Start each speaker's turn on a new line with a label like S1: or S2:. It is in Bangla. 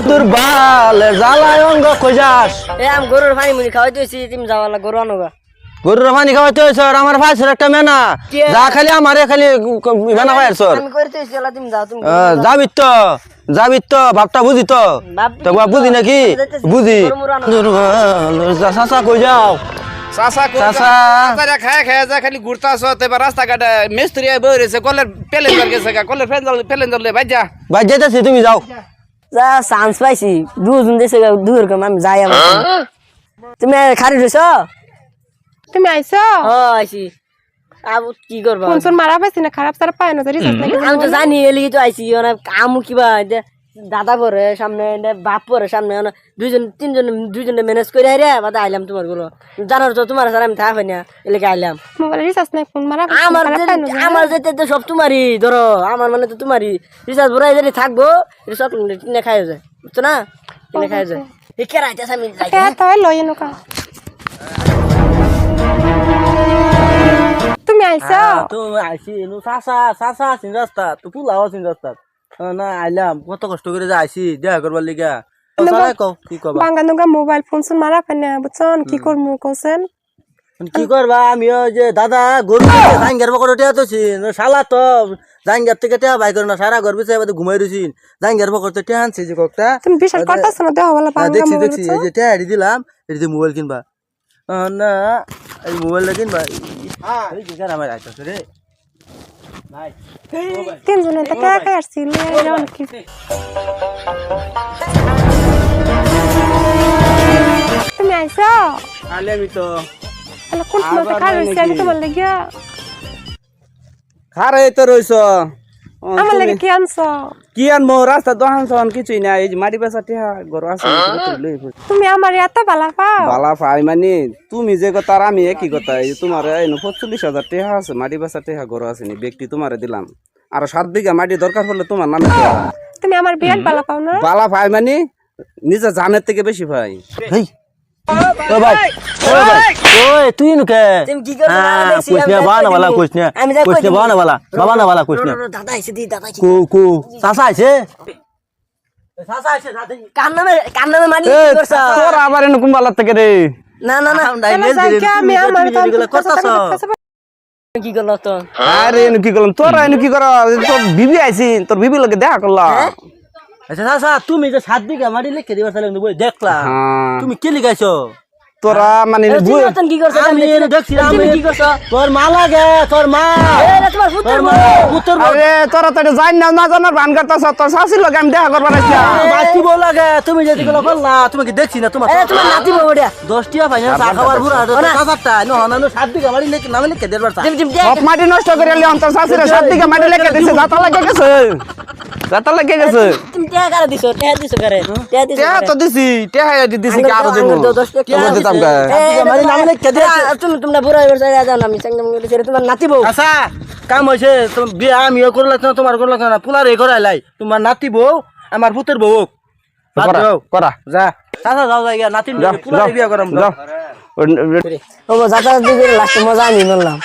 S1: দুর্বল জ্বালায় অঙ্গ কইজাস
S2: এ আম গরুর পানি মুনি খাওয়াইতেছি তুমি যাওয়ালা গরু আনোগা
S1: গরুর পানি খাওয়াইতে হয়েছ আমার ভাইসের একটা মেনা যা খালি আমারে খালি মেনা ভাইয়ের সর
S2: আমি করতেছি এলা তুমি যাও তুমি
S1: যাবি তো ভাবটা বুঝি তো তো বুঝি নাকি বুঝি চাচা কই যাও
S3: চাচা খায় খায় যা খালি ঘুরতাছ এবার রাস্তা ঘাটে মিস্ত্রি বইরেছে কলের পেলেন জল গেছে কলের পেলেন জল ভাই যা
S1: যাইতেছি তুমি যাও
S2: যা চান্স পাইছি দুজন দেশে দূর কম আমি যাই আমার তুমি খারি রইছ
S4: তুমি আইছো
S2: আইছি আবু কি করবা
S4: ফোন মারা পাইছি না খারাপ সারা পায় না জানি
S2: আমি তো জানি এলি তো আইছি আমু কিবা দাদা পরে সামনে বাপ পরে সামনে দুইজন ম্যানেজ করে আইরে বাদা আইলাম তোমার গুলো জানার তো তোমার স্যার আমি থাকা না এলাকা আইলাম
S4: মোবাইল রিচার্জ নাই ফোন মারা
S2: আমার যেতে তো সব তোমারই ধরো আমার মানে তো তোমারই রিচার্জ ভরাই যদি থাকবো সব কিনে খাই যায় বুঝছো না কিনে খাই যায় কেরা আইতেছে আমি
S4: তাই লই এনুকা তুমি আইছো
S1: তুমি আইছি চাচা আছেন রাস্তা তো পুলাও আছেন রাস্তা না আইলাম কত কষ্ট করে যে আইছি দেখা করবার লিগা কি করবা
S4: বাঙ্গানুগা মোবাইল ফোন মারা পায় না বুঝছেন কি করমু কোসেন
S1: কি করবা আমি ওই যে দাদা গরু জাঙ্গের পকড়ে টেয়াতেছি শালা তো জাঙ্গের থেকে টেয়া বাই করে না সারা ঘর বিছে ঘুমাই রয়েছি জাঙ্গের পকড়তে টেয়া আনছি যে ককটা
S4: তুমি বিশ্বাস করতেছ না দেহ বলা বাঙ্গা
S1: দেখছি এই যে টেয়া এড়ি দিলাম এড়ি দিয়ে মোবাইল কিনবা না এই মোবাইলটা কিনবা এই যে আমার আইতাছে রে ভাই
S4: তিনজনে তো টাকা আসছিল কি তুমি আইছো
S3: আলে আমি তো
S4: তাহলে কোন মতে কার হইছে আমি তোমার লাগিয়া
S3: খারে তো রইছ
S4: আমার লাগে কি আনছো
S3: কি আনমো রাস্তা দোকান সন কিছুই না এই যে মাটি বেচা টিহা গরু আছে
S4: তুমি আমার এত বালা পাও
S3: বালা পাই মানে তুমি যে কথা আর আমি একই কথা এই তোমার এই 45,000 টাকা আছে মাটি বেচা টিহা গরু আছে নি ব্যক্তি তোমারে দিলাম আর 7 বিঘা মাটি দরকার পড়লে তোমার নামে
S4: তুমি আমার বিরাট বালা পাও না
S3: বালা পাই মানে নিজে জানের থেকে বেশি পাই
S1: ও ভাই ওই তুই নুকে
S2: তুমি কি করবা
S1: কুছনে বানা वाला কুছনে বানা वाला কুছনে
S2: দাদা আইছে দি দাদা
S1: কু চাচা আইছে
S2: কান্নামে মানি করছ
S3: তোর আবার এনে কুম্বালা থেকে রে
S2: না না না
S4: আমি আমার
S2: কি করলো তো
S3: আরে এনে কি করলাম তোরা এনে কি কর তোর বিবি আইছি তোর বিবি লগে দেখা করলা
S1: আচ্ছা চাচা তুমি যে 7 বিঘা মাটি লিখে দিবা তাহলে দেখলা তুমি কি লিখাইছো
S3: তোরা মানে
S2: কি করছ
S1: আমি দেখছি আমি
S2: কি করছ
S1: তোর মা লাগে তোর মা
S2: তোমার পুত্র
S3: আরে তোরা তো জান না জানার ভান করতাছ তোর শাশুড়ি লগে আমি দেখা করবার আইছি
S1: বাস্তি বউ লাগে তুমি যদি গুলো বললা তুমি কি দেখছি না তোমার
S2: তোমার নাতি বউড়া
S1: 10 টিয়া পাই না চা খাবার পুরা 1000 টাকা না 7 বিঘা মাটি লিখে নামে লিখে দেবার চা
S3: সব মাটি নষ্ট করে এলি অন্তর শাশুড়ি 7 বিঘা মাটি লিখে দিছে জাতা লাগে গেছে
S2: তুমি টাকা কারে দিছো কারে
S3: টেহা তো দিছি টেহা দিছি কারো দেব কেমন দিতাম কা
S1: মাটি নামে লিখে দে
S2: তোমরা বুড়া হয়ে যাও না আমি সাংনাম করে ছেড়ে তোমার নাতি বউ
S1: আচ্ছা কাম হইছে তুমি বিয়া আমিও করলাছ না তোমার করলাছ না পুলারে করাইলাই তোমার নাতি বউ আমার পুত্রের বউ
S3: করা
S1: যা চাচা যাও যাই নাতি পুলারে বিয়া করাম
S3: যাও
S2: ও যাতা দিকে লাস্ট মজা আমি বললাম